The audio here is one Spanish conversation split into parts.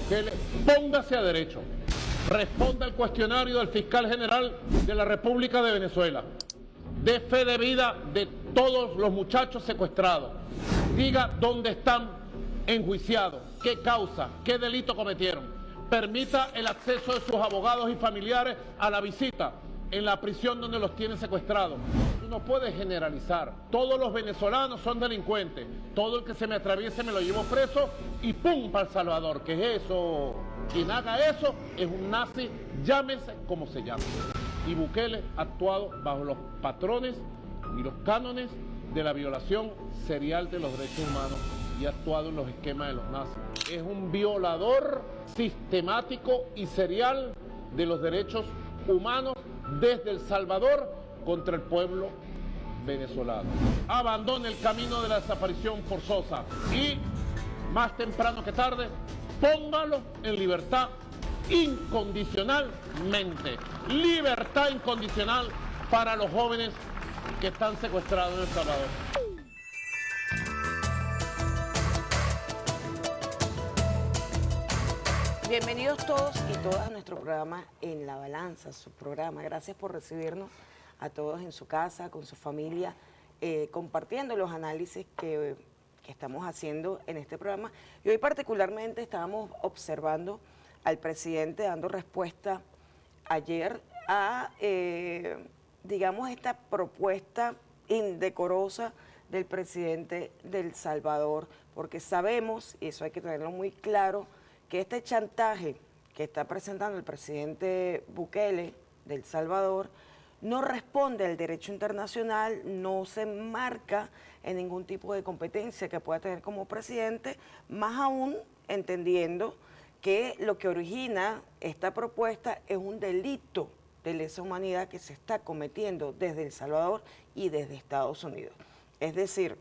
Bukele, póngase a derecho, responda al cuestionario del fiscal general de la República de Venezuela, dé fe de vida de todos los muchachos secuestrados, diga dónde están enjuiciados, qué causa, qué delito cometieron, permita el acceso de sus abogados y familiares a la visita en la prisión donde los tienen secuestrados. Tú no puedes generalizar. Todos los venezolanos son delincuentes. Todo el que se me atraviese me lo llevo preso y ¡pum! Para El Salvador. ¿Qué es eso? Quien haga eso es un nazi, llámese como se llame. Y Bukele ha actuado bajo los patrones y los cánones de la violación serial de los derechos humanos y ha actuado en los esquemas de los nazis. Es un violador sistemático y serial de los derechos humanos desde El Salvador contra el pueblo venezolano. Abandone el camino de la desaparición forzosa y, más temprano que tarde, póngalo en libertad incondicionalmente. Libertad incondicional para los jóvenes que están secuestrados en El Salvador. Bienvenidos todos y todas a nuestro programa En la Balanza, su programa. Gracias por recibirnos a todos en su casa, con su familia, compartiendo los análisis que estamos haciendo en este programa. Y hoy particularmente estábamos observando al presidente dando respuesta ayer a, digamos, esta propuesta indecorosa del presidente de El Salvador, porque sabemos, y eso hay que tenerlo muy claro, que este chantaje que está presentando el presidente Bukele de El Salvador no responde al derecho internacional, no se marca en ningún tipo de competencia que pueda tener como presidente, más aún entendiendo que lo que origina esta propuesta es un delito de lesa humanidad que se está cometiendo desde El Salvador y desde Estados Unidos. Es decir,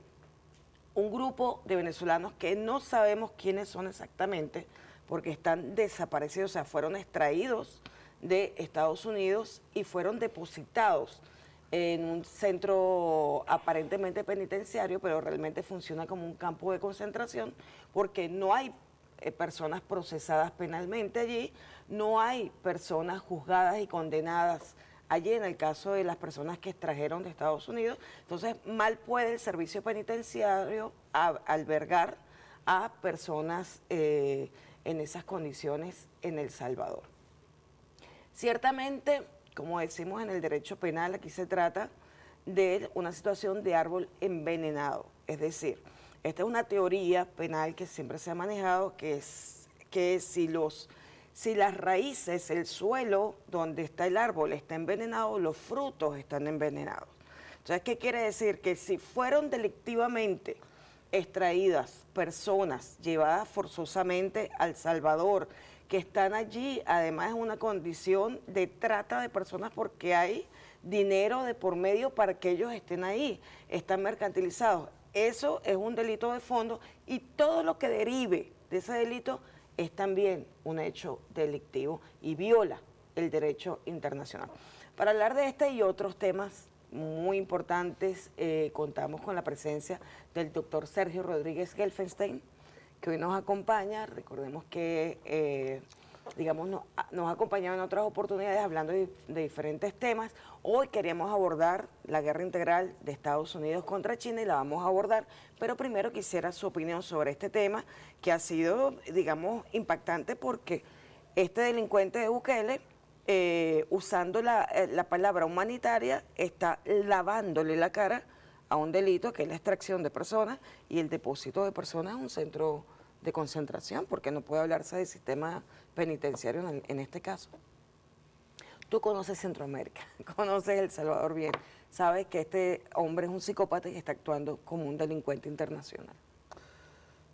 un grupo de venezolanos que no sabemos quiénes son exactamente, porque están desaparecidos, o sea, fueron extraídos de Estados Unidos y fueron depositados en un centro aparentemente penitenciario, pero realmente funciona como un campo de concentración, porque no hay personas procesadas penalmente allí, no hay personas juzgadas y condenadas allí en el caso de las personas que extrajeron de Estados Unidos. Entonces, mal puede el servicio penitenciario albergar a personas en esas condiciones en El Salvador. Ciertamente, como decimos en el derecho penal, aquí se trata de una situación de árbol envenenado. Es decir, esta es una teoría penal que siempre se ha manejado, que es que si las raíces, el suelo donde está el árbol está envenenado, los frutos están envenenados. Entonces, ¿qué quiere decir? Que si fueron delictivamente extraídas personas llevadas forzosamente a El Salvador, que están allí, además es una condición de trata de personas porque hay dinero de por medio para que ellos estén ahí, están mercantilizados. Eso es un delito de fondo y todo lo que derive de ese delito es también un hecho delictivo y viola el derecho internacional. Para hablar de este y otros temas muy importantes, contamos con la presencia del doctor Sergio Rodríguez Gelfenstein, que hoy nos acompaña. Recordemos que nos ha acompañado en otras oportunidades hablando de diferentes temas. Hoy queríamos abordar la guerra integral de Estados Unidos contra China y la vamos a abordar, pero primero quisiera su opinión sobre este tema que ha sido, digamos, impactante porque este delincuente de Bukele, usando la palabra humanitaria, está lavándole la cara a un delito que es la extracción de personas y el depósito de personas en un centro de concentración, porque no puede hablarse de sistema penitenciario en este caso. Tú conoces Centroamérica, conoces El Salvador bien, sabes que este hombre es un psicópata y está actuando como un delincuente internacional.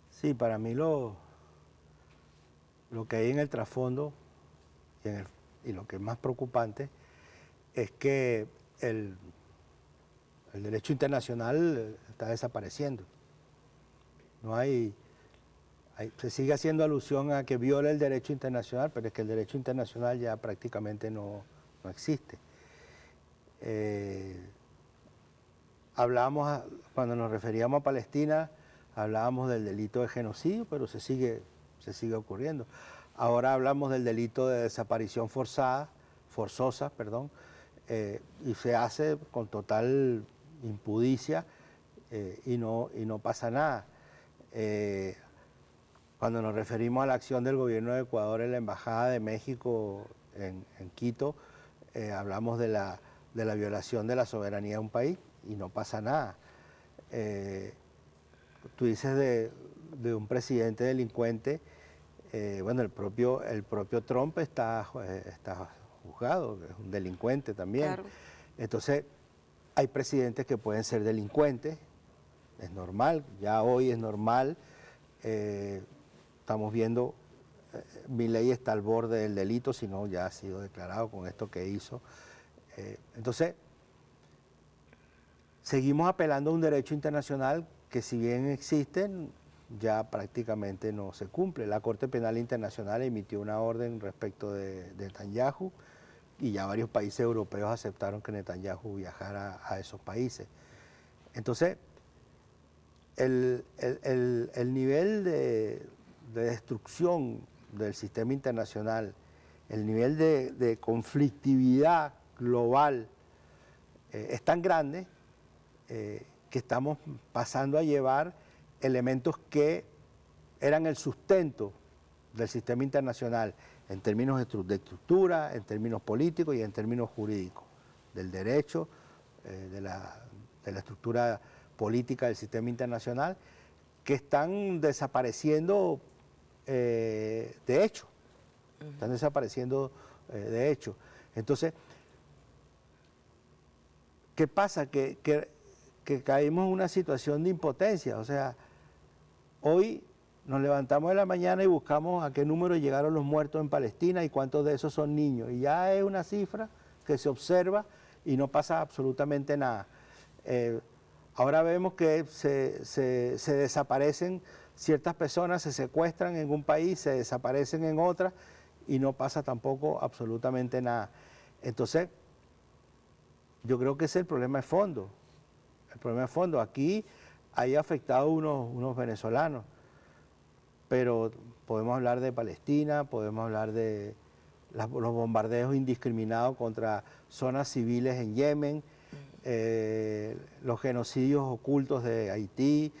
Sí, para mí lo que hay en el trasfondo y lo que es más preocupante es que el derecho internacional está desapareciendo. No se sigue haciendo alusión a que viola el derecho internacional, pero es que el derecho internacional ya prácticamente no existe. Cuando nos referíamos a Palestina, hablábamos del delito de genocidio, pero se sigue ocurriendo. ahora hablamos del delito de desaparición forzosa, y se hace con total impudicia y no pasa nada. Cuando nos referimos a la acción del gobierno de Ecuador en la Embajada de México en Quito, hablamos de la violación de la soberanía de un país y no pasa nada. Tú dices de un presidente delincuente, bueno, el propio Trump está juzgado, es un delincuente también. Claro. Entonces, hay presidentes que pueden ser delincuentes, es normal, ya hoy es normal. Estamos viendo, Milei está al borde del delito, si no ya ha sido declarado con esto que hizo. Entonces, seguimos apelando a un derecho internacional que, si bien existe, ya prácticamente no se cumple. La Corte Penal Internacional emitió una orden respecto de Netanyahu y ya varios países europeos aceptaron que Netanyahu viajara a esos países. Entonces, el nivel de destrucción del sistema internacional, el nivel de conflictividad global es tan grande que estamos pasando a llevar elementos que eran el sustento del sistema internacional en términos de estructura, en términos políticos y en términos jurídicos, del derecho, de la estructura política del sistema internacional, que están desapareciendo de hecho. Están desapareciendo de hecho. Entonces, ¿qué pasa? Que caímos en una situación de impotencia. O sea, hoy nos levantamos de la mañana y buscamos a qué número llegaron los muertos en Palestina y cuántos de esos son niños. Y ya es una cifra que se observa y no pasa absolutamente nada. Ahora vemos que se desaparecen ciertas personas, se secuestran en un país, se desaparecen en otra y no pasa tampoco absolutamente nada. Entonces, yo creo que ese es el problema de fondo. El problema de fondo. Aquí hay afectado unos venezolanos, pero podemos hablar de Palestina, podemos hablar de los bombardeos indiscriminados contra zonas civiles en Yemen, los genocidios ocultos de Haití,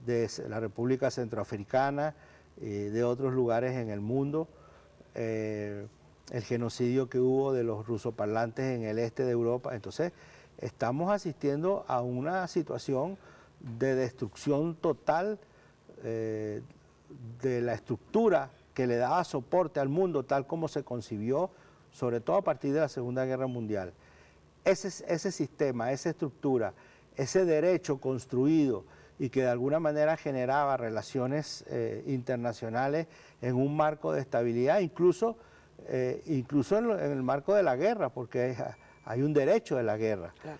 de la República Centroafricana, de otros lugares en el mundo, el genocidio que hubo de los rusoparlantes en el este de Europa. Entonces, estamos asistiendo a una situación de destrucción total de la estructura que le daba soporte al mundo tal como se concibió, sobre todo a partir de la Segunda Guerra Mundial. Ese sistema, esa estructura, ese derecho construido y que de alguna manera generaba relaciones internacionales en un marco de estabilidad, incluso en el marco de la guerra, porque hay un derecho de la guerra. Claro.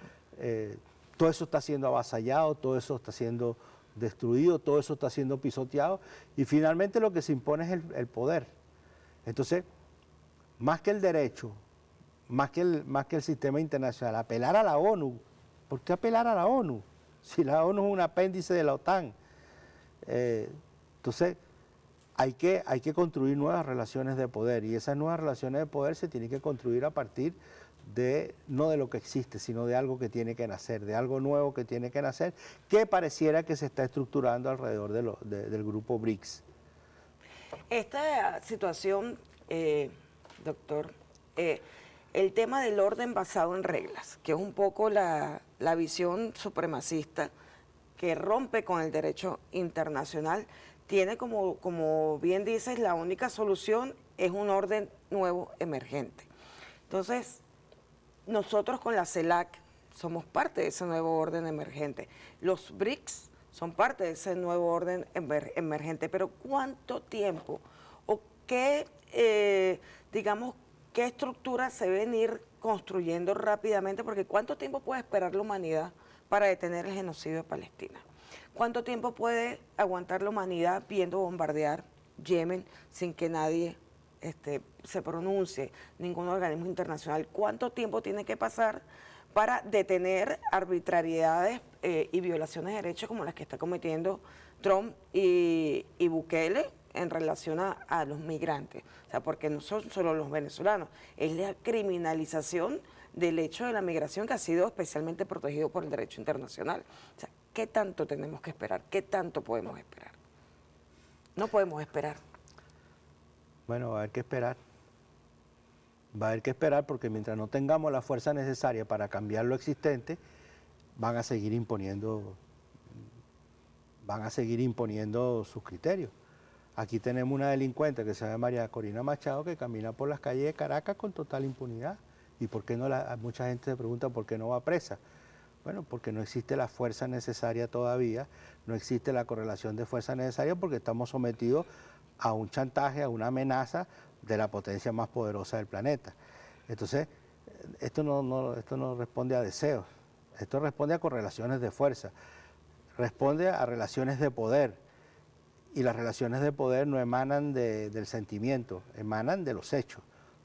Todo eso está siendo avasallado, todo eso está siendo destruido, todo eso está siendo pisoteado y finalmente lo que se impone es el poder. Entonces, más que el derecho, más que el sistema internacional, apelar a la ONU. ¿Por qué apelar a la ONU? Si la ONU es un apéndice de la OTAN. Entonces, hay que construir nuevas relaciones de poder y esas nuevas relaciones de poder se tienen que construir a partir no de lo que existe, sino de algo que tiene que nacer, de algo nuevo que tiene que nacer, que pareciera que se está estructurando alrededor del grupo BRICS. Esta situación, doctor, el tema del orden basado en reglas, que es un poco la visión supremacista que rompe con el derecho internacional, tiene como bien dices, la única solución es un orden nuevo emergente. Entonces, nosotros con la CELAC somos parte de ese nuevo orden emergente. Los BRICS son parte de ese nuevo orden emergente, pero ¿cuánto tiempo o qué, qué estructuras se deben ir construyendo rápidamente? Porque ¿cuánto tiempo puede esperar la humanidad para detener el genocidio de Palestina? ¿Cuánto tiempo puede aguantar la humanidad viendo bombardear Yemen sin que nadie se pronuncie, ningún organismo internacional? ¿Cuánto tiempo tiene que pasar para detener arbitrariedades y violaciones de derechos como las que está cometiendo Trump y Bukele en relación a los migrantes. O sea, porque no son solo los venezolanos, es la criminalización del hecho de la migración que ha sido especialmente protegido por el derecho internacional. O sea, ¿qué tanto tenemos que esperar? ¿Qué tanto podemos esperar? No podemos esperar. Bueno, va a haber que esperar. Va a haber que esperar porque mientras no tengamos la fuerza necesaria para cambiar lo existente, van a seguir imponiendo sus criterios. Aquí tenemos una delincuente que se llama María Corina Machado que camina por las calles de Caracas con total impunidad. ¿Y por qué no? Mucha gente se pregunta por qué no va presa. Bueno, porque no existe la fuerza necesaria todavía, no existe la correlación de fuerza necesaria porque estamos sometidos a un chantaje, a una amenaza de la potencia más poderosa del planeta. Entonces, esto no responde a deseos, esto responde a correlaciones de fuerza, responde a relaciones de poder. Y las relaciones de poder no emanan del sentimiento, emanan de los hechos,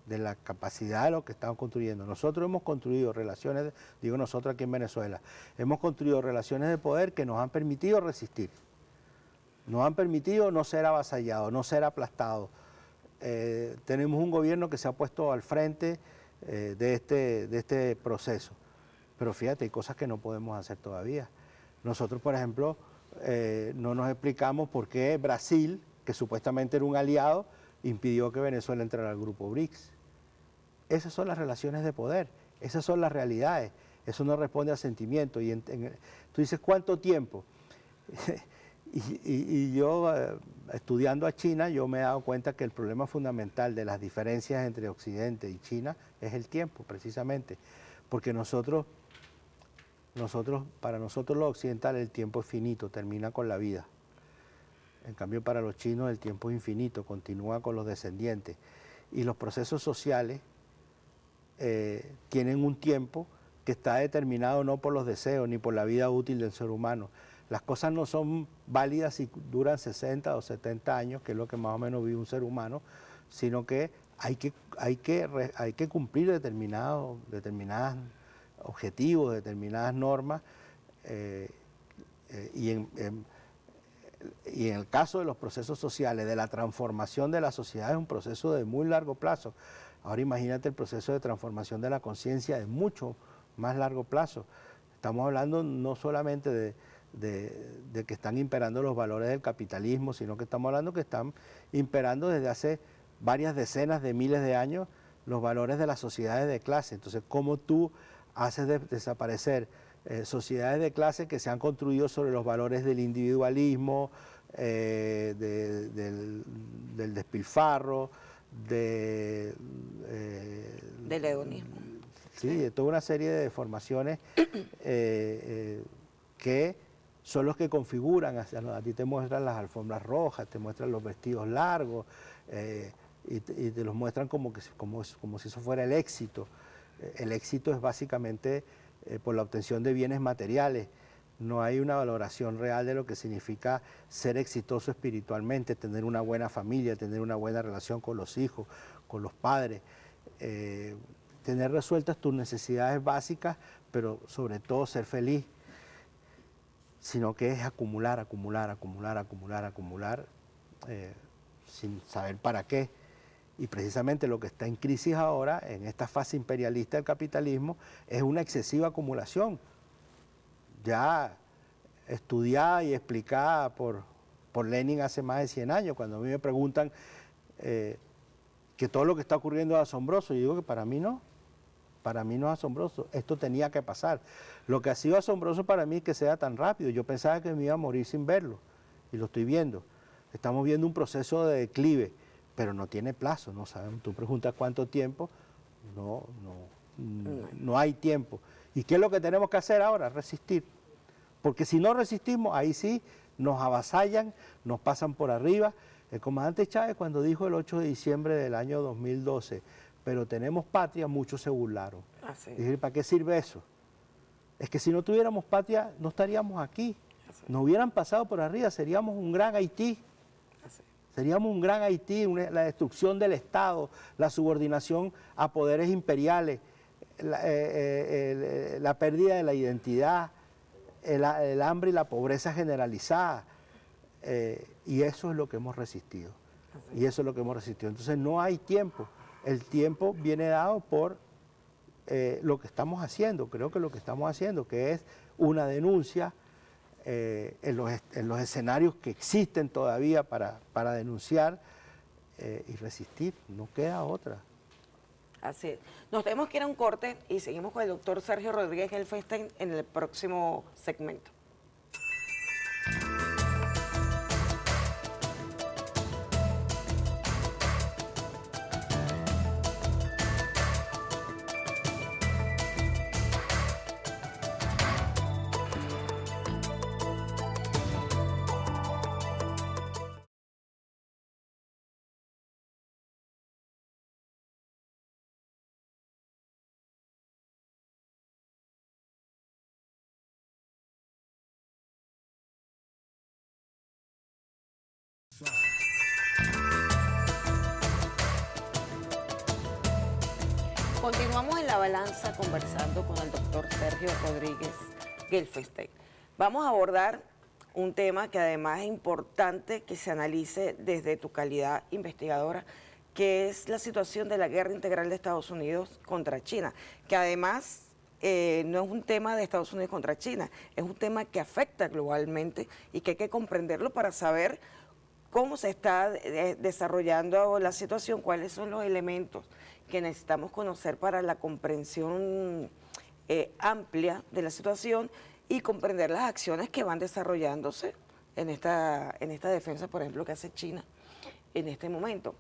de la capacidad de lo que estamos construyendo. Nosotros hemos construido relaciones, digo nosotros aquí en Venezuela, hemos construido relaciones de poder que nos han permitido resistir, nos han permitido no ser avasallados, no ser aplastados. Tenemos un gobierno que se ha puesto al frente de este proceso, pero fíjate, hay cosas que no podemos hacer todavía. Nosotros, por ejemplo, no nos explicamos por qué Brasil, que supuestamente era un aliado, impidió que Venezuela entrara al grupo BRICS. Esas son las relaciones de poder, esas son las realidades, eso no responde a sentimientos. Tú dices, ¿cuánto tiempo? y yo, estudiando a China, yo me he dado cuenta que el problema fundamental de las diferencias entre Occidente y China es el tiempo, precisamente, porque para nosotros los occidentales el tiempo es finito, termina con la vida. En cambio, para los chinos el tiempo es infinito, continúa con los descendientes. Y los procesos sociales tienen un tiempo que está determinado no por los deseos ni por la vida útil del ser humano. Las cosas no son válidas si duran 60 o 70 años, que es lo que más o menos vive un ser humano, sino que hay que cumplir determinados objetivos, determinadas normas, y en el caso de los procesos sociales, de la transformación de la sociedad, es un proceso de muy largo plazo. Ahora imagínate el proceso de transformación de la conciencia de mucho más largo plazo. Estamos hablando no solamente de que están imperando los valores del capitalismo, sino que estamos hablando que están imperando desde hace varias decenas de miles de años los valores de las sociedades de clase. Entonces, ¿cómo tú haces desaparecer sociedades de clase que se han construido sobre los valores del individualismo, del despilfarro, del hedonismo? Sí, de toda una serie de deformaciones que son los que configuran, a ti te muestran las alfombras rojas, te muestran los vestidos largos, y te los muestran como si eso fuera el éxito. El éxito es básicamente por la obtención de bienes materiales. No hay una valoración real de lo que significa ser exitoso espiritualmente, tener una buena familia, tener una buena relación con los hijos, con los padres, tener resueltas tus necesidades básicas, pero sobre todo ser feliz, sino que es acumular, sin saber para qué. Y precisamente lo que está en crisis ahora, en esta fase imperialista del capitalismo, es una excesiva acumulación, ya estudiada y explicada por Lenin hace más de 100 años. Cuando a mí me preguntan que todo lo que está ocurriendo es asombroso, yo digo que para mí no es asombroso, esto tenía que pasar. Lo que ha sido asombroso para mí es que sea tan rápido, yo pensaba que me iba a morir sin verlo, y lo estoy viendo. Estamos viendo un proceso de declive, pero no tiene plazo, no sabemos. Tú preguntas cuánto tiempo, no hay tiempo. ¿Y qué es lo que tenemos que hacer ahora? Resistir. Porque si no resistimos, ahí sí nos avasallan, nos pasan por arriba. El comandante Chávez, cuando dijo el 8 de diciembre del año 2012, pero tenemos patria, muchos se burlaron. Sí. Dije, ¿para qué sirve eso? Es que si no tuviéramos patria, no estaríamos aquí. Nos hubieran pasado por arriba, seríamos un gran Haití. Seríamos un gran Haití, la destrucción del Estado, la subordinación a poderes imperiales, la pérdida de la identidad, el hambre y la pobreza generalizada. Y eso es lo que hemos resistido. Y eso es lo que hemos resistido. Entonces no hay tiempo. El tiempo viene dado por lo que estamos haciendo. Creo que lo que estamos haciendo, que es una denuncia en los escenarios que existen todavía para denunciar y resistir. No queda otra. Así es. Nos tenemos que ir a un corte y seguimos con el doctor Sergio Rodríguez Gelfenstein en el próximo segmento. Continuamos en La Balanza conversando con el doctor Sergio Rodríguez Gelfenstein. Vamos a abordar un tema que además es importante que se analice desde tu calidad investigadora, que es la situación de la guerra integral de Estados Unidos contra China, que además no es un tema de Estados Unidos contra China, es un tema que afecta globalmente y que hay que comprenderlo para saber cómo se está desarrollando la situación, cuáles son los elementos que necesitamos conocer para la comprensión amplia de la situación y comprender las acciones que van desarrollándose en esta defensa, por ejemplo, que hace China en este momento.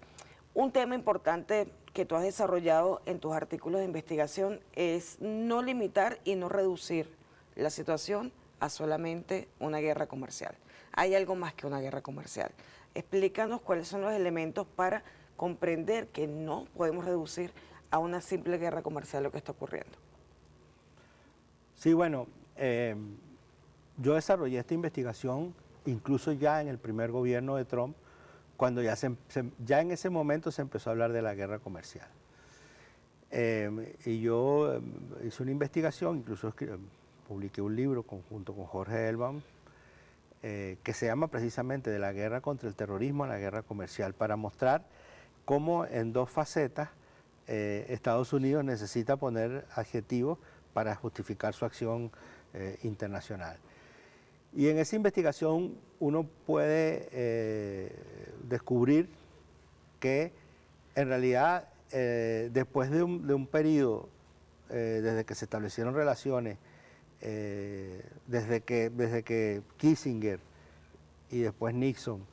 Un tema importante que tú has desarrollado en tus artículos de investigación es no limitar y no reducir la situación a solamente una guerra comercial. Hay algo más que una guerra comercial. Explícanos cuáles son los elementos para comprender que no podemos reducir a una simple guerra comercial lo que está ocurriendo. Sí, bueno, yo desarrollé esta investigación incluso ya en el primer gobierno de Trump, cuando ya en ese momento se empezó a hablar de la guerra comercial. Y yo hice una investigación, incluso publiqué un libro junto con Jorge Elbaum, que se llama precisamente De la guerra contra el terrorismo a la guerra comercial, para mostrar cómo en dos facetas Estados Unidos necesita poner adjetivos para justificar su acción internacional. Y en esa investigación uno puede descubrir que en realidad después de un periodo, desde que se establecieron relaciones, desde que Kissinger y después Nixon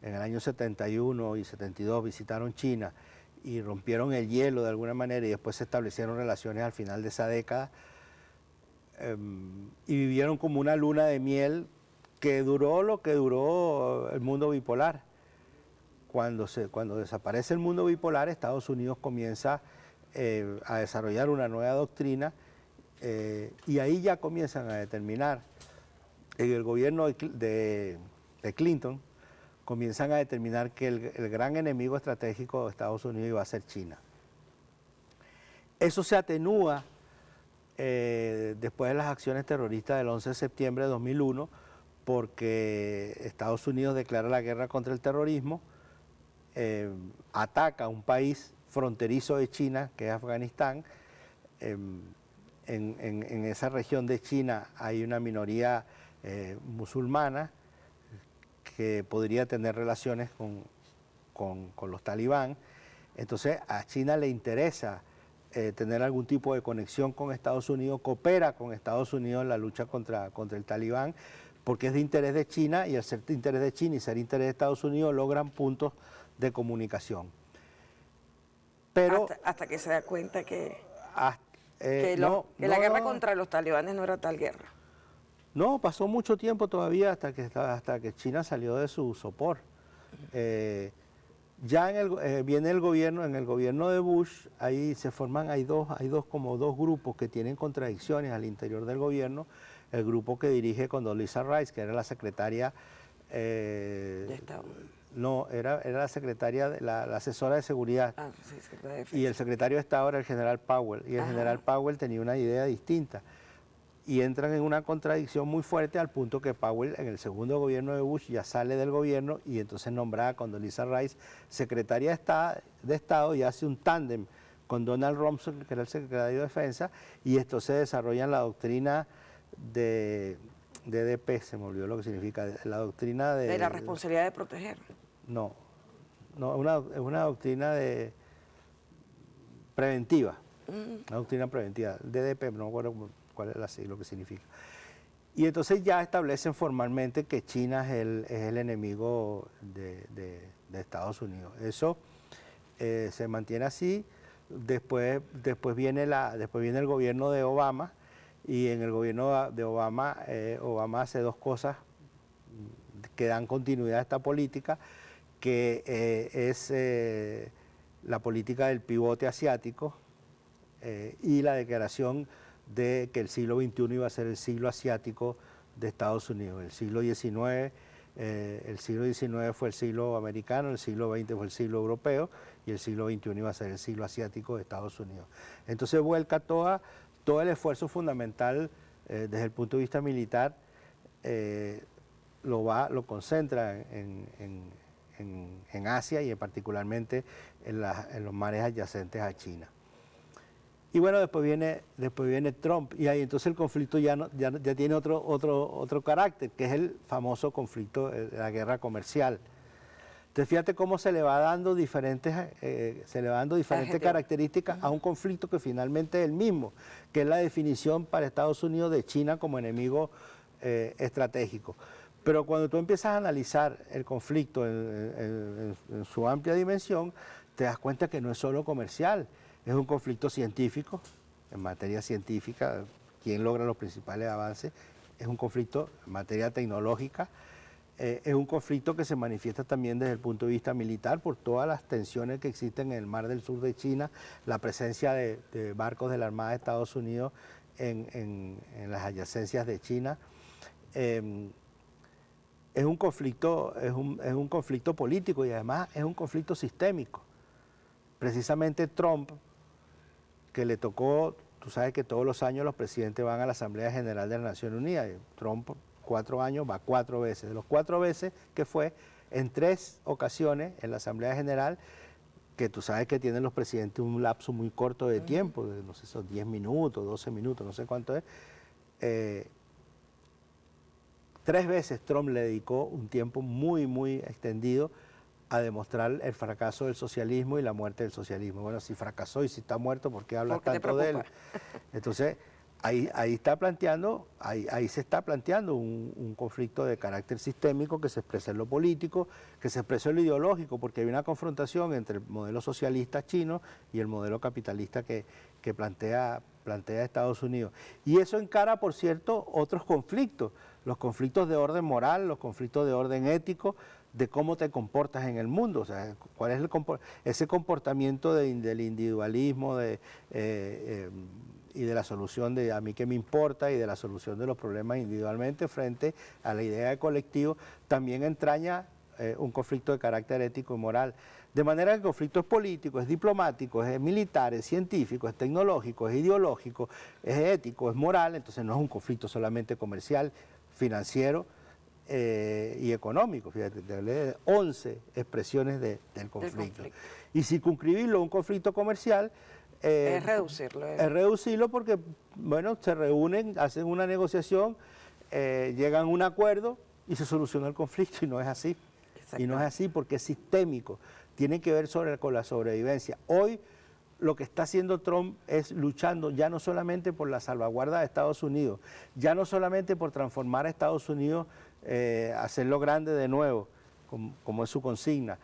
en el año 71 y 72 visitaron China y rompieron el hielo de alguna manera y después se establecieron relaciones al final de esa década, y vivieron como una luna de miel que duró lo que duró el mundo bipolar. Cuando desaparece el mundo bipolar, Estados Unidos comienza a desarrollar una nueva doctrina, y ahí ya comienzan a determinar, en el gobierno de Clinton, comienzan a determinar que el gran enemigo estratégico de Estados Unidos iba a ser China. Eso se atenúa después de las acciones terroristas del 11 de septiembre de 2001, porque Estados Unidos declara la guerra contra el terrorismo, ataca a un país fronterizo de China, que es Afganistán. En esa región de China hay una minoría musulmana que podría tener relaciones con los talibán. Entonces a China le interesa tener algún tipo de conexión con Estados Unidos, coopera con Estados Unidos en la lucha contra el talibán, porque es de interés de China, y al ser de interés de China y ser interés de Estados Unidos logran puntos de comunicación. Pero hasta que se da cuenta que la guerra contra los talibanes no era tal guerra. No, pasó mucho tiempo todavía hasta que China salió de su sopor. Ya viene el gobierno, en el gobierno de Bush, ahí se forman, hay dos grupos que tienen contradicciones al interior del gobierno. El grupo que dirige Condoleezza Rice, que era la secretaria de Estado. No, era la secretaria, la asesora de seguridad. Sí, secretaria de Defensa. Y el secretario de Estado era el general Powell, y el general Powell tenía una idea distinta. y entran en una contradicción muy fuerte al punto que Powell en el segundo gobierno de Bush ya sale del gobierno y entonces nombra a Condoleezza Rice secretaria de Estado y hace un tándem con Donald Rumsfeld, que era el secretario de Defensa, y esto se desarrolla en la doctrina de DDP, se me olvidó lo que significa, la doctrina de la responsabilidad de proteger. No, es una doctrina preventiva, una doctrina preventiva, DDP, no me acuerdo cuál es lo que significa. Y entonces ya establecen formalmente que China es el enemigo de Estados Unidos. Eso se mantiene así. Después viene el gobierno de Obama, y en el gobierno de Obama, Obama hace dos cosas que dan continuidad a esta política, que es la política del pivote asiático y la declaración de que el siglo XXI iba a ser el siglo asiático de Estados Unidos. El siglo XIX fue el siglo americano, el siglo XX fue el siglo europeo y el siglo XXI iba a ser el siglo asiático de Estados Unidos. Entonces vuelca todo el esfuerzo fundamental desde el punto de vista militar, lo concentra en Asia y particularmente en los mares adyacentes a China. Y bueno, después viene Trump, y ahí entonces el conflicto ya tiene otro carácter, que es el famoso conflicto de la guerra comercial. Entonces fíjate cómo se le va dando diferentes características a un conflicto que finalmente es el mismo, que es la definición para Estados Unidos de China como enemigo estratégico. Pero cuando tú empiezas a analizar el conflicto en su amplia dimensión, te das cuenta que no es solo comercial. Es un conflicto científico, en materia científica, quién logra los principales avances. Es un conflicto en materia tecnológica. Es un conflicto que se manifiesta también desde el punto de vista militar por todas las tensiones que existen en el mar del sur de China, la presencia de barcos de la Armada de Estados Unidos en las adyacencias de China. Es un conflicto político y además es un conflicto sistémico. Precisamente Trump, que le tocó, tú sabes que todos los años los presidentes van a la Asamblea General de las Naciones Unidas. Trump 4 años va 4 veces. De los 4 veces que fue, en 3 ocasiones en la Asamblea General, que tú sabes que tienen los presidentes un lapso muy corto de tiempo, de no sé, son 10 minutos, 12 minutos, no sé cuánto es. 3 veces Trump le dedicó un tiempo muy, muy extendido a demostrar el fracaso del socialismo y la muerte del socialismo. Bueno, si fracasó y si está muerto, ¿por qué hablas tanto de él? Entonces, ahí se está planteando un conflicto de carácter sistémico que se expresa en lo político, que se expresa en lo ideológico, porque hay una confrontación entre el modelo socialista chino y el modelo capitalista que plantea Estados Unidos. Y eso encara, por cierto, otros conflictos, los conflictos de orden moral, los conflictos de orden ético, de cómo te comportas en el mundo, o sea, cuál es ese comportamiento del individualismo y de la solución de a mí qué me importa y de la solución de los problemas individualmente frente a la idea de colectivo, también entraña un conflicto de carácter ético y moral. De manera que el conflicto es político, es diplomático, es militar, es científico, es tecnológico, es ideológico, es ético, es moral, entonces no es un conflicto solamente comercial, financiero y económico. Fíjate, te hablé de 11 expresiones del conflicto. Y circunscribirlo a un conflicto comercial es reducirlo. Es reducirlo porque, bueno, se reúnen, hacen una negociación, llegan a un acuerdo y se soluciona el conflicto, y no es así. Y no es así porque es sistémico, tiene que ver con la sobrevivencia. Hoy lo que está haciendo Trump es luchando ya no solamente por la salvaguarda de Estados Unidos, ya no solamente por transformar a Estados Unidos, hacerlo grande de nuevo, como es su consigna,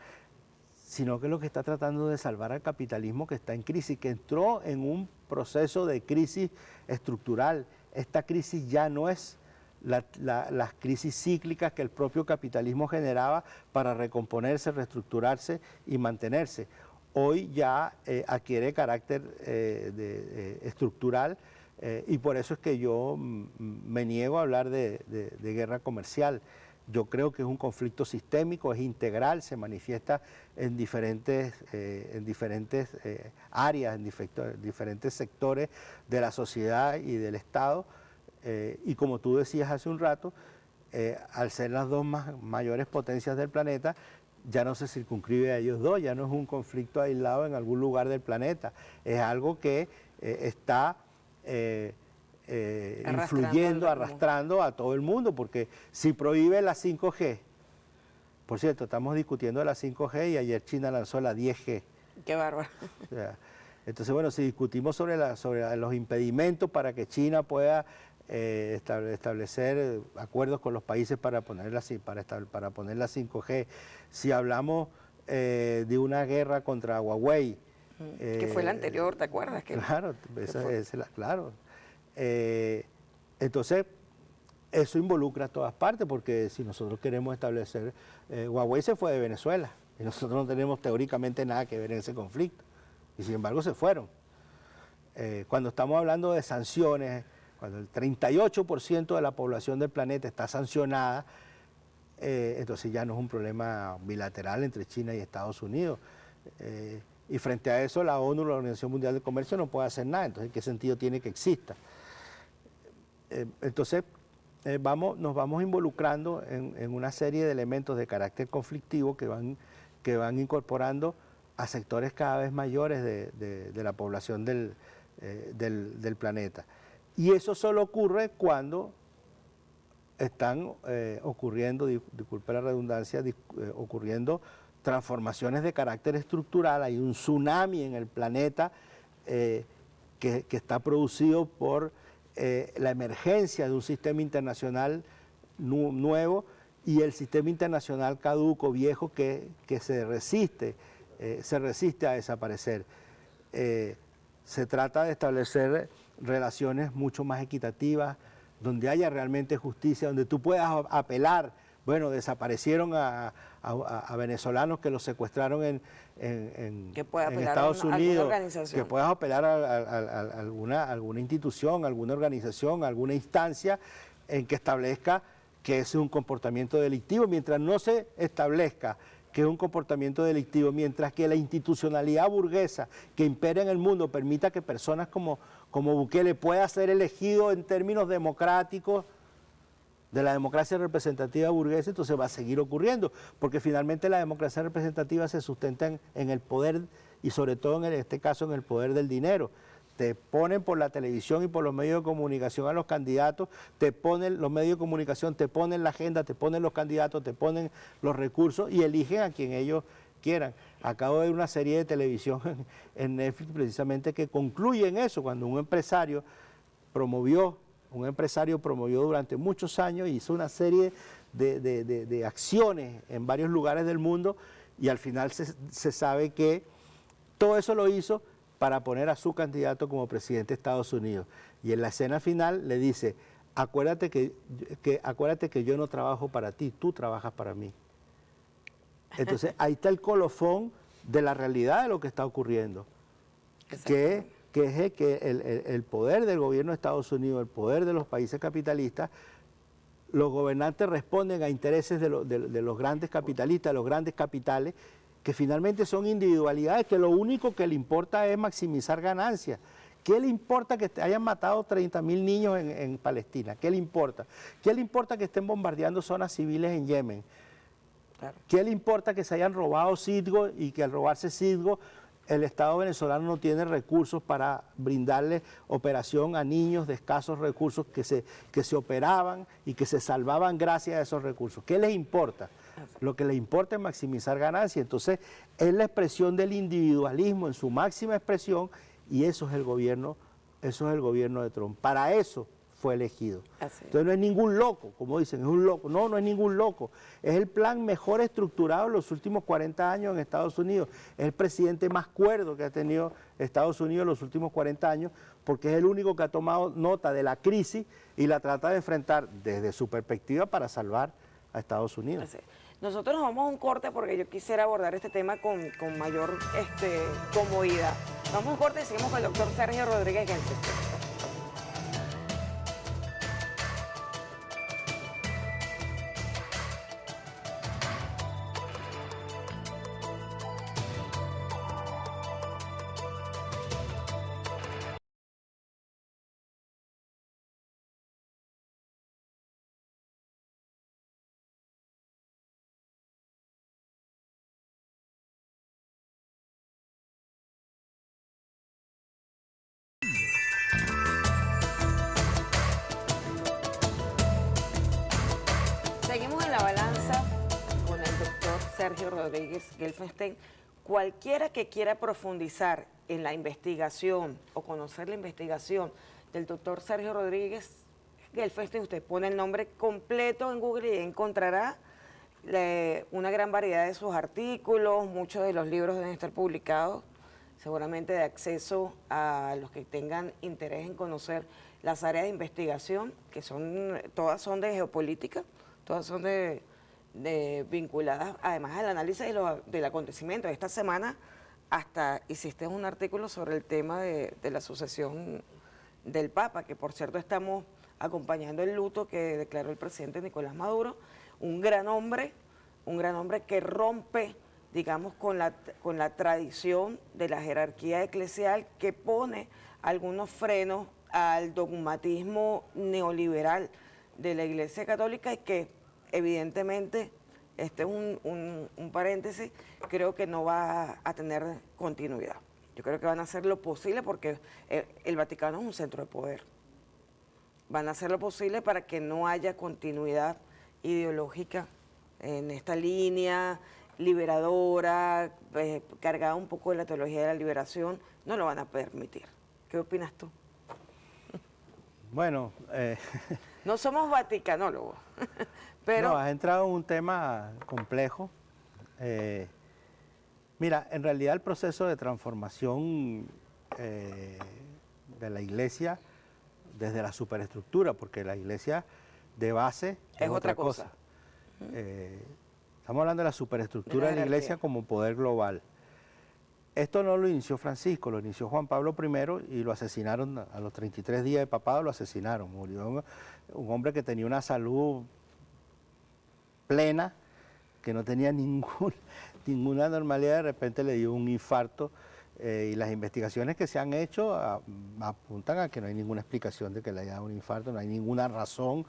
sino que lo que está tratando de salvar al capitalismo que está en crisis, que entró en un proceso de crisis estructural. Esta crisis ya no es las crisis cíclicas que el propio capitalismo generaba para recomponerse, reestructurarse y mantenerse. Hoy ya adquiere carácter estructural y por eso es que yo me niego a hablar de guerra comercial. Yo creo que es un conflicto sistémico, es integral, se manifiesta en diferentes áreas, en diferentes sectores de la sociedad y del Estado, Y como tú decías hace un rato, al ser las dos mayores potencias del planeta, ya no se circunscribe a ellos dos, ya no es un conflicto aislado en algún lugar del planeta, es algo que está influyendo, arrastrando a todo el mundo, porque si prohíbe la 5G, por cierto, estamos discutiendo de la 5G y ayer China lanzó la 10G. Qué bárbaro. O sea, entonces, bueno, si discutimos sobre los impedimentos para que China pueda establecer acuerdos con los países para poner la 5G, si hablamos de una guerra contra Huawei. Que fue la anterior, ¿te acuerdas? Claro, claro. Entonces, eso involucra a todas partes, porque si nosotros queremos establecer... Huawei se fue de Venezuela y nosotros no tenemos teóricamente nada que ver en ese conflicto, y sin embargo se fueron. Cuando estamos hablando de sanciones, cuando el 38% de la población del planeta está sancionada, entonces ya no es un problema bilateral entre China y Estados Unidos. Y frente a eso la ONU, la Organización Mundial del Comercio, no puede hacer nada. Entonces, ¿qué sentido tiene que exista? Entonces, nos vamos involucrando en una serie de elementos de carácter conflictivo que van incorporando a sectores cada vez mayores de la población del planeta. Y eso solo ocurre cuando están ocurriendo, disculpe la redundancia, ocurriendo transformaciones de carácter estructural. Hay un tsunami en el planeta que está producido por la emergencia de un sistema internacional nuevo y el sistema internacional caduco, viejo, que se resiste a desaparecer. Se trata de establecer relaciones mucho más equitativas, donde haya realmente justicia, donde tú puedas apelar. Bueno, desaparecieron a venezolanos que los secuestraron en Estados Unidos, que puedas apelar a alguna institución, alguna organización, alguna instancia en que establezca que ese es un comportamiento delictivo. Mientras no se establezca que es un comportamiento delictivo, mientras que la institucionalidad burguesa que impera en el mundo permita que personas como Bukele pueda ser elegido en términos democráticos, de la democracia representativa burguesa, entonces va a seguir ocurriendo, porque finalmente la democracia representativa se sustenta en el poder, y sobre todo en este caso en el poder del dinero. Te ponen por la televisión y por los medios de comunicación a los candidatos, los medios de comunicación te ponen la agenda, te ponen los candidatos, te ponen los recursos y eligen a quien ellos quieran. Acabo de ver una serie de televisión en Netflix precisamente que concluye en eso, cuando un empresario promovió durante muchos años, hizo una serie de acciones en varios lugares del mundo, y al final se sabe que todo eso lo hizo para poner a su candidato como presidente de Estados Unidos. Y en la escena final le dice: acuérdate que yo no trabajo para ti, tú trabajas para mí. Entonces ahí está el colofón de la realidad de lo que está ocurriendo, que es que el poder del gobierno de Estados Unidos, el poder de los países capitalistas, los gobernantes responden a intereses de los grandes capitalistas, de los grandes capitales, que finalmente son individualidades que lo único que le importa es maximizar ganancias. ¿Qué le importa que hayan matado 30.000 niños en Palestina? ¿Qué le importa? ¿Qué le importa que estén bombardeando zonas civiles en Yemen? Claro. ¿Qué le importa que se hayan robado Citgo y que al robarse Citgo el Estado venezolano no tiene recursos para brindarle operación a niños de escasos recursos que se operaban y que se salvaban gracias a esos recursos? ¿Qué les importa? Lo que les importa es maximizar ganancias. Entonces es la expresión del individualismo en su máxima expresión, y eso es el gobierno de Trump. Para eso fue elegido. Entonces no es ningún loco, como dicen, es un loco. No, no es ningún loco. Es el plan mejor estructurado en los últimos 40 años en Estados Unidos. Es el presidente más cuerdo que ha tenido Estados Unidos en los últimos 40 años, porque es el único que ha tomado nota de la crisis y la trata de enfrentar desde su perspectiva para salvar a Estados Unidos. Nosotros nos vamos a un corte porque yo quisiera abordar este tema con mayor comodidad. Vamos a un corte y seguimos con el doctor Sergio Rodríguez Genses. Sergio Rodríguez Gelfenstein. Cualquiera que quiera profundizar en la investigación o conocer la investigación del doctor Sergio Rodríguez Gelfenstein, usted pone el nombre completo en Google y encontrará una gran variedad de sus artículos, muchos de los libros deben estar publicados, seguramente de acceso a los que tengan interés en conocer las áreas de investigación, que todas son de geopolítica, todas son vinculadas además al análisis del acontecimiento. Esta semana hasta hiciste un artículo sobre el tema de la sucesión del Papa, que por cierto estamos acompañando el luto que declaró el presidente Nicolás Maduro, un gran hombre que rompe, digamos, con la tradición de la jerarquía eclesial, que pone algunos frenos al dogmatismo neoliberal de la Iglesia Católica y que evidentemente, este es un paréntesis, creo que no va a tener continuidad. Yo creo que van a hacer lo posible porque el Vaticano es un centro de poder. Van a hacer lo posible para que no haya continuidad ideológica en esta línea liberadora, cargada un poco de la teología de la liberación. No lo van a permitir. ¿Qué opinas tú? Bueno, no somos vaticanólogos, pero... No, has entrado en un tema complejo. Mira, en realidad el proceso de transformación de la Iglesia desde la superestructura, porque la Iglesia de base es otra cosa. Estamos hablando de la superestructura de la Iglesia como poder global. Esto no lo inició Francisco, lo inició Juan Pablo I y lo asesinaron a los 33 días de papado, lo asesinaron. Murió un hombre que tenía una salud plena, que no tenía ninguna normalidad, de repente le dio un infarto y las investigaciones que se han hecho apuntan a que no hay ninguna explicación de que le haya dado un infarto, no hay ninguna razón,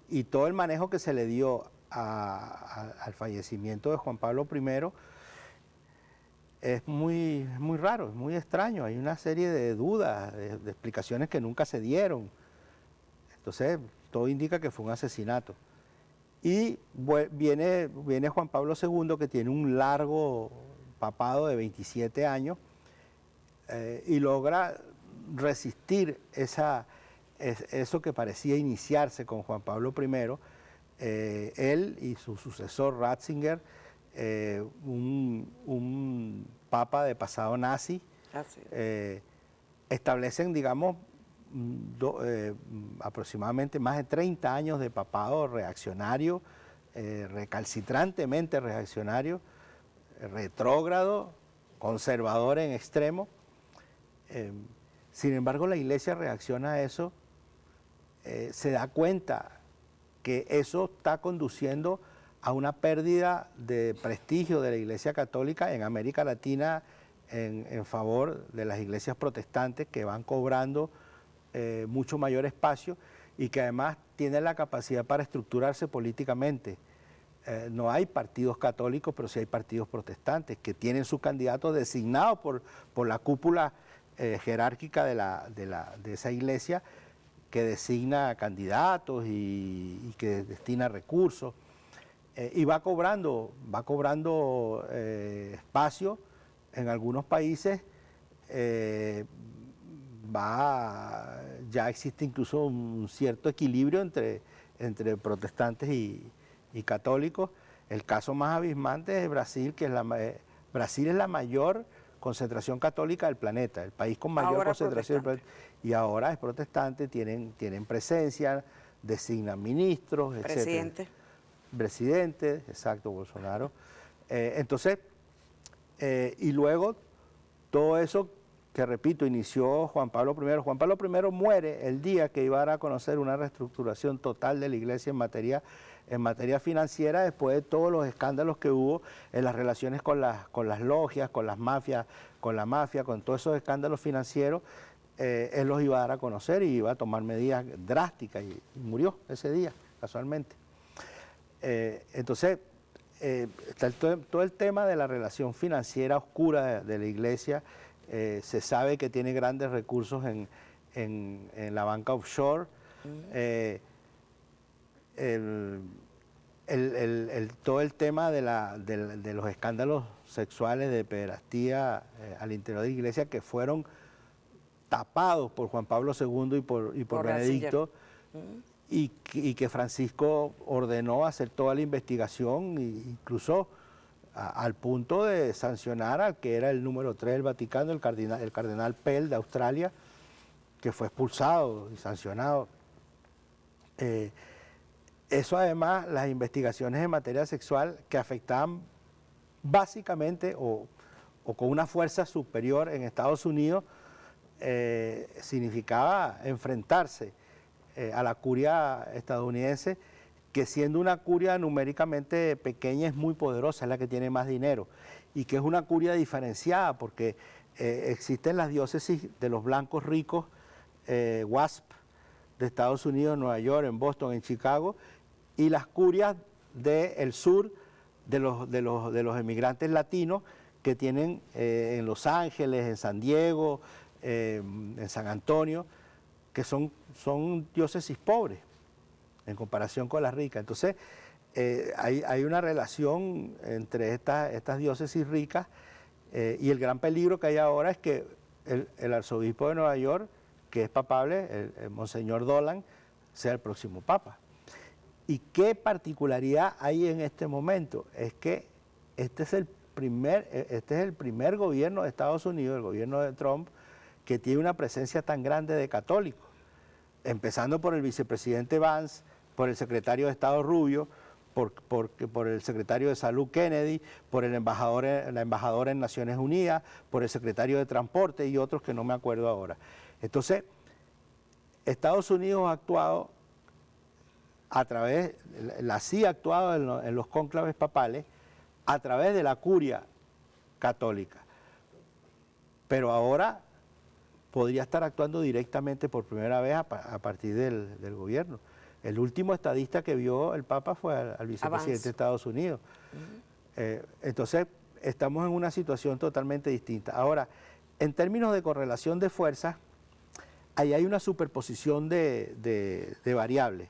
y todo el manejo que se le dio al fallecimiento de Juan Pablo I es muy raro, es muy extraño, hay una serie de dudas, de explicaciones que nunca se dieron. Entonces, todo indica que fue un asesinato. Y viene Juan Pablo II, que tiene un largo papado de 27 años, y logra resistir eso que parecía iniciarse con Juan Pablo I. Él y su sucesor Ratzinger, un papa de pasado nazi, establecen, digamos, aproximadamente más de 30 años de papado reaccionario, recalcitrantemente reaccionario, retrógrado, conservador en extremo. Sin embargo, la Iglesia reacciona a eso, se da cuenta que eso está conduciendo a una pérdida de prestigio de la Iglesia Católica en América Latina en favor de las iglesias protestantes, que van cobrando mucho mayor espacio y que además tienen la capacidad para estructurarse políticamente. No hay partidos católicos, pero sí hay partidos protestantes que tienen sus candidatos designados por la cúpula jerárquica de esa iglesia, que designa candidatos y que destina recursos, y va cobrando espacio en algunos países. Ya existe incluso un cierto equilibrio entre protestantes y católicos. El caso más abismante es Brasil, Brasil es la mayor concentración católica del planeta, el país con mayor ahora concentración del planeta, y ahora es protestante, tienen presencia, designan ministros, etc. Presidente, exacto, Bolsonaro. Entonces, y luego todo eso que, repito, inició Juan Pablo I. Juan Pablo I muere el día que iba a dar a conocer una reestructuración total de la Iglesia en materia financiera, después de todos los escándalos que hubo en las relaciones con las logias, con las mafias, con la mafia, con todos esos escándalos financieros. Él los iba a dar a conocer y iba a tomar medidas drásticas, y murió ese día, casualmente. Entonces, está todo el tema de la relación financiera oscura de la Iglesia. Se sabe que tiene grandes recursos en la banca offshore. todo el tema de los escándalos sexuales de pederastía al interior de la iglesia que fueron tapados por Juan Pablo II y por Benedicto, y que Francisco ordenó hacer toda la investigación, incluso al punto de sancionar al que era el número 3 del Vaticano, el cardenal Pell de Australia, que fue expulsado y sancionado. Eso además, las investigaciones en materia sexual que afectaban básicamente o con una fuerza superior en Estados Unidos, significaba enfrentarse a la curia estadounidense, que siendo una curia numéricamente pequeña es muy poderosa, es la que tiene más dinero, y que es una curia diferenciada porque existen las diócesis de los blancos ricos, WASP, de Estados Unidos, en Nueva York, en Boston, en Chicago, y las curias del sur de los emigrantes latinos que tienen en Los Ángeles, en San Diego, en San Antonio, que son diócesis pobres en comparación con las ricas. Entonces, hay una relación entre estas diócesis ricas y el gran peligro que hay ahora es que el arzobispo de Nueva York, que es papable, el Monseñor Dolan, sea el próximo papa. ¿Y qué particularidad hay en este momento? Es que este es el primer gobierno de Estados Unidos, el gobierno de Trump, que tiene una presencia tan grande de católicos, empezando por el vicepresidente Vance, por el secretario de Estado Rubio, por el secretario de Salud Kennedy, por la embajadora en Naciones Unidas, por el secretario de Transporte y otros que no me acuerdo ahora. Entonces, Estados Unidos ha actuado a través, la CIA ha actuado en los cónclaves papales a través de la curia católica, pero ahora podría estar actuando directamente por primera vez a partir del gobierno. El último estadista que vio el Papa fue al vicepresidente de Estados Unidos. Entonces, estamos en una situación totalmente distinta. Ahora, en términos de correlación de fuerzas, ahí hay una superposición de variables,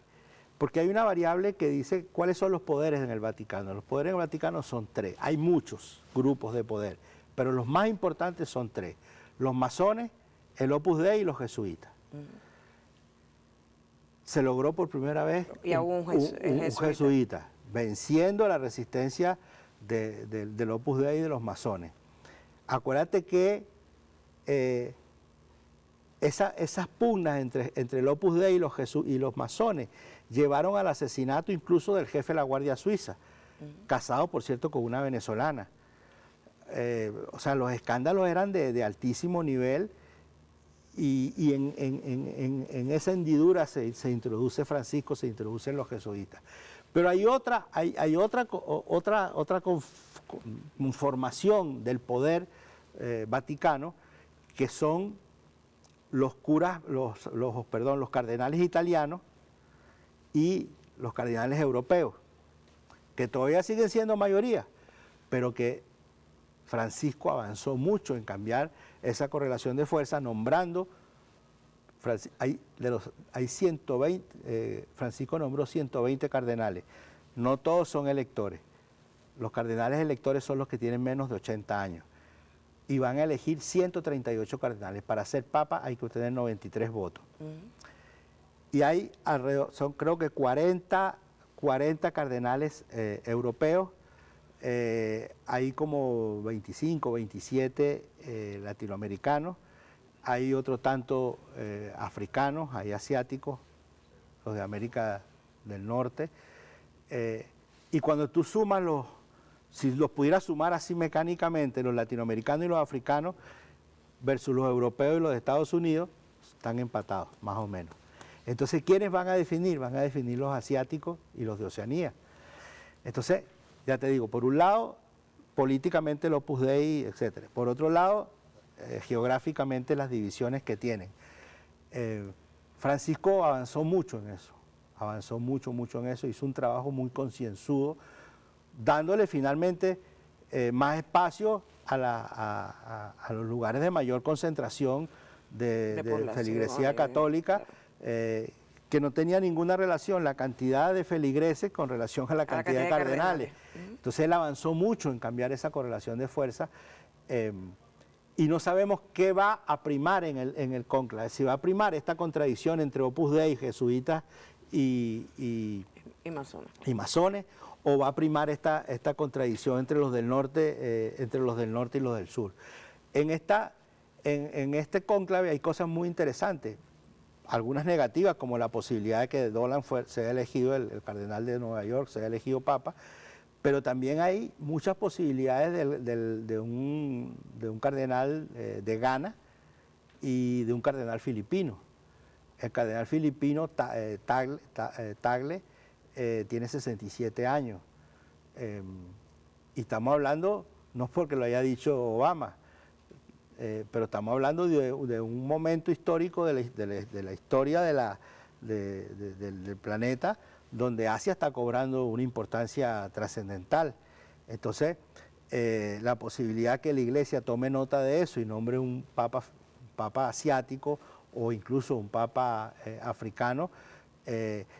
porque hay una variable que dice cuáles son los poderes en el Vaticano. Los poderes en el Vaticano son 3, hay muchos grupos de poder, pero los más importantes son 3, los masones, el Opus Dei y los jesuitas. Se logró por primera vez un jesuita, venciendo la resistencia del Opus Dei y de los masones. Acuérdate que esas pugnas entre el Opus Dei y los masones llevaron al asesinato incluso del jefe de la Guardia Suiza, casado, por cierto, con una venezolana. O sea, los escándalos eran de altísimo nivel y en esa hendidura se introduce Francisco, se introducen los jesuitas. Pero hay otra conformación del poder vaticano, que son los cardenales italianos y los cardenales europeos, que todavía siguen siendo mayoría, pero que Francisco avanzó mucho en cambiar esa correlación de fuerza, nombrando, hay 120, Francisco nombró 120 cardenales, no todos son electores, los cardenales electores son los que tienen menos de 80 años, y van a elegir 138 cardenales. Para ser papa hay que obtener 93 votos. Y hay alrededor, son creo que 40 cardenales europeos, hay como 25, 27 latinoamericanos, hay otro tanto africanos, hay asiáticos, los de América del Norte, y cuando tú sumas si los pudieras sumar así mecánicamente, los latinoamericanos y los africanos versus los europeos y los de Estados Unidos, están empatados, más o menos. Entonces, ¿quiénes van a definir? Van a definir los asiáticos y los de Oceanía. Entonces, ya te digo, por un lado, políticamente el Opus Dei, etc. Por otro lado, geográficamente las divisiones que tienen. Francisco avanzó mucho en eso, hizo un trabajo muy concienzudo, dándole finalmente más espacio a los lugares de mayor concentración de feligresía católica, que no tenía ninguna relación la cantidad de feligreses con relación a la cantidad de cardenales. Entonces él avanzó mucho en cambiar esa correlación de fuerza y no sabemos qué va a primar en el cónclave. Si va a primar esta contradicción entre Opus Dei, jesuitas y masones, o va a primar esta contradicción entre los del norte y los del sur. En este cónclave hay cosas muy interesantes, algunas negativas, como la posibilidad de que Dolan sea elegido, el cardenal de Nueva York, sea elegido papa, pero también hay muchas posibilidades de un cardenal de Ghana y de un cardenal filipino. El cardenal filipino Tagle tiene 67 años. Y estamos hablando, no es porque lo haya dicho Obama, pero estamos hablando de un momento histórico de la historia del planeta, donde Asia está cobrando una importancia trascendental. Entonces, la posibilidad que la Iglesia tome nota de eso y nombre un papa asiático o incluso un papa africano,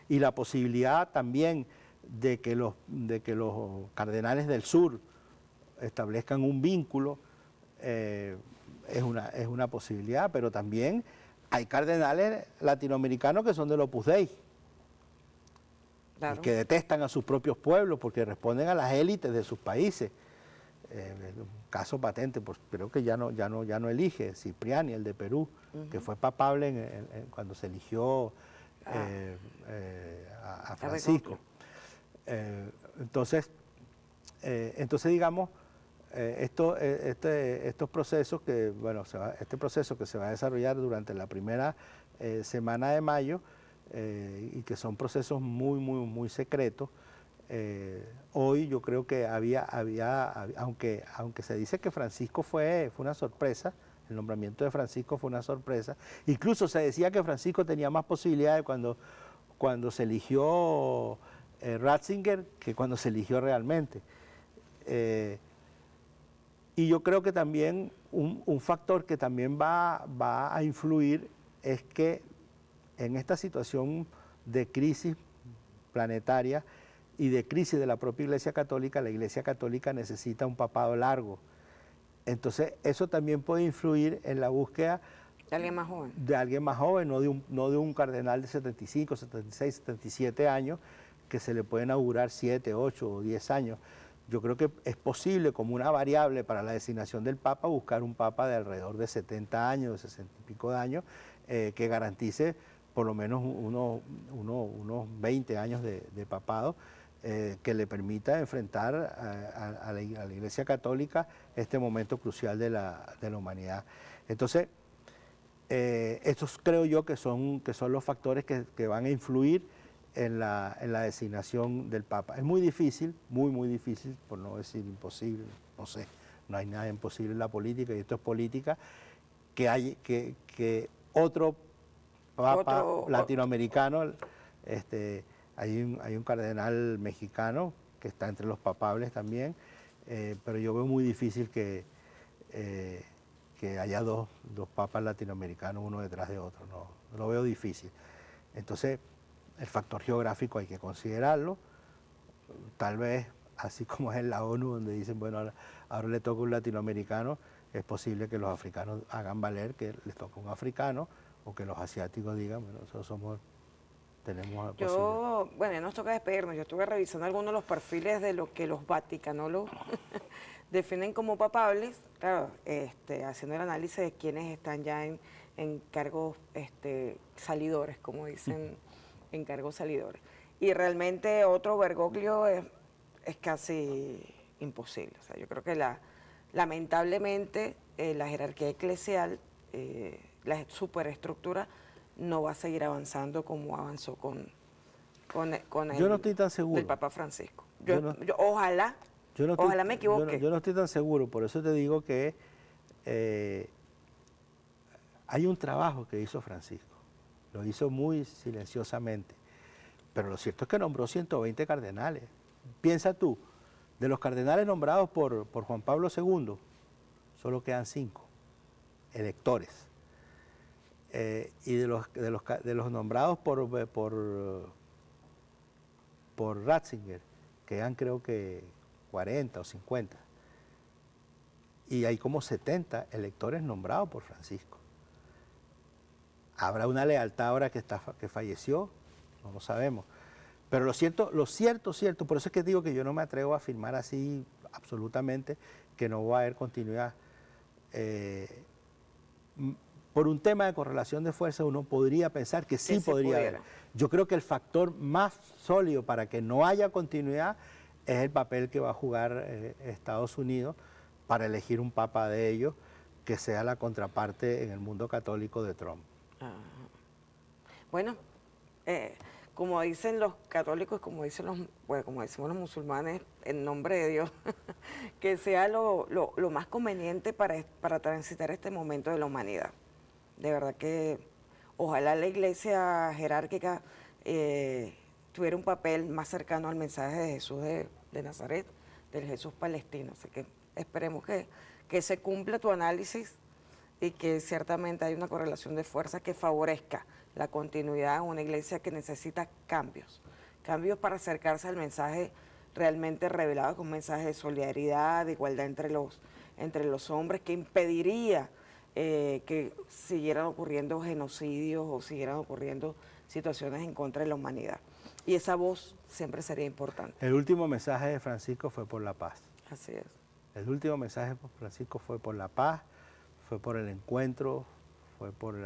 y la posibilidad también de que los cardenales del sur establezcan un vínculo, es una posibilidad, pero también hay cardenales latinoamericanos que son del Opus Dei, claro, y que detestan a sus propios pueblos porque responden a las élites de sus países. Un caso patente, pues creo que ya no elige, Cipriani, el de Perú, que fue papable cuando se eligió a Francisco. Entonces digamos, estos procesos que, bueno, este proceso que se va a desarrollar durante la primera semana de mayo, y que son procesos muy secretos. Hoy yo creo que aunque se dice que Francisco fue una sorpresa, el nombramiento de Francisco fue una sorpresa, incluso se decía que Francisco tenía más posibilidades cuando se eligió Ratzinger que cuando se eligió realmente. Y yo creo que también un factor que también va a influir es que en esta situación de crisis planetaria y de crisis de la propia Iglesia Católica, la Iglesia Católica necesita un papado largo. Entonces, eso también puede influir en la búsqueda de alguien más joven. De alguien más joven, no de un cardenal de 75, 76, 77 años, que se le pueden augurar 7, 8 o 10 años. Yo creo que es posible, como una variable para la designación del Papa, buscar un Papa de alrededor de 70 años, de 60 y pico de años, que garantice por lo menos unos 20 años de papado, que le permita enfrentar a la Iglesia Católica este momento crucial de la humanidad. Entonces, estos creo yo que son los factores que van a influir en la designación del Papa. Es muy difícil, muy difícil, por no decir imposible, no sé, no hay nada imposible en la política, y esto es política, que otro Papa latinoamericano, hay un cardenal mexicano que está entre los papables también, pero yo veo muy difícil que haya dos papas latinoamericanos uno detrás de otro, no lo veo difícil. Entonces, el factor geográfico hay que considerarlo, tal vez así como es en la ONU, donde dicen, bueno, ahora le toca un latinoamericano, es posible que los africanos hagan valer que les toca un africano, o que los asiáticos digan, bueno, nosotros tenemos posibilidad. Bueno, ya nos toca despedirnos. Yo estuve revisando algunos de los perfiles de lo que los vaticanólogos definen como papables, claro, haciendo el análisis de quienes están ya en cargos salidores, como dicen, en cargos salidores. Y realmente otro Bergoglio es casi imposible. O sea, yo creo que lamentablemente la jerarquía eclesial, la superestructura, no va a seguir avanzando como avanzó con yo no estoy tan seguro. El Papa Francisco. Ojalá me equivoque. Yo no estoy tan seguro, por eso te digo que hay un trabajo que hizo Francisco, lo hizo muy silenciosamente, pero lo cierto es que nombró 120 cardenales. Piensa tú, de los cardenales nombrados por Juan Pablo II, solo quedan 5 electores. y de los nombrados por Ratzinger, que eran creo que 40 o 50, y hay como 70 electores nombrados por Francisco. ¿Habrá una lealtad ahora que falleció? No lo sabemos. Pero lo cierto, por eso es que digo que yo no me atrevo a afirmar así absolutamente que no va a haber continuidad. Por un tema de correlación de fuerza uno podría pensar que sí podría haber. Yo creo que el factor más sólido para que no haya continuidad es el papel que va a jugar Estados Unidos para elegir un papa de ellos que sea la contraparte en el mundo católico de Trump. Bueno, como dicen los católicos, como decimos los musulmanes, en nombre de Dios, que sea lo más conveniente para transitar este momento de la humanidad. De verdad que ojalá la iglesia jerárquica tuviera un papel más cercano al mensaje de Jesús de Nazaret, del Jesús palestino. Así que esperemos que se cumpla tu análisis y que ciertamente hay una correlación de fuerzas que favorezca la continuidad en una iglesia que necesita cambios para acercarse al mensaje realmente revelado, con un mensaje de solidaridad, de igualdad entre los hombres, que impediría que siguieran ocurriendo genocidios o siguieran ocurriendo situaciones en contra de la humanidad. Y esa voz siempre sería importante. El último mensaje de Francisco fue por la paz. Así es. El último mensaje de Francisco fue por la paz, fue por el encuentro, fue por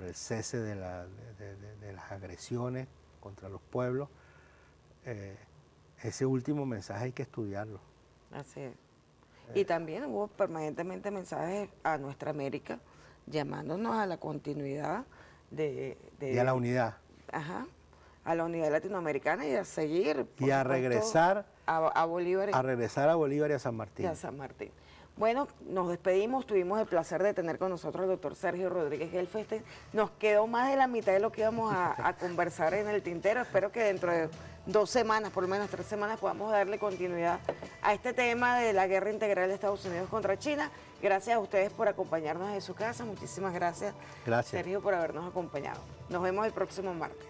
el cese de las agresiones contra los pueblos. Ese último mensaje hay que estudiarlo. Así es. Y también hubo permanentemente mensajes a nuestra América llamándonos a la continuidad y a la unidad. Ajá, a la unidad latinoamericana y a seguir. Y a regresar a Bolívar. A regresar a Bolívar y a San Martín. Y a San Martín. Bueno, nos despedimos, tuvimos el placer de tener con nosotros al doctor Sergio Rodríguez Gelfestein. Nos quedó más de la mitad de lo que íbamos a conversar en el tintero. Espero que dentro de 2 semanas, por lo menos 3 semanas, podamos darle continuidad a este tema de la guerra integral de Estados Unidos contra China. Gracias a ustedes por acompañarnos en su casa. Muchísimas gracias, Sergio, por habernos acompañado. Nos vemos el próximo martes.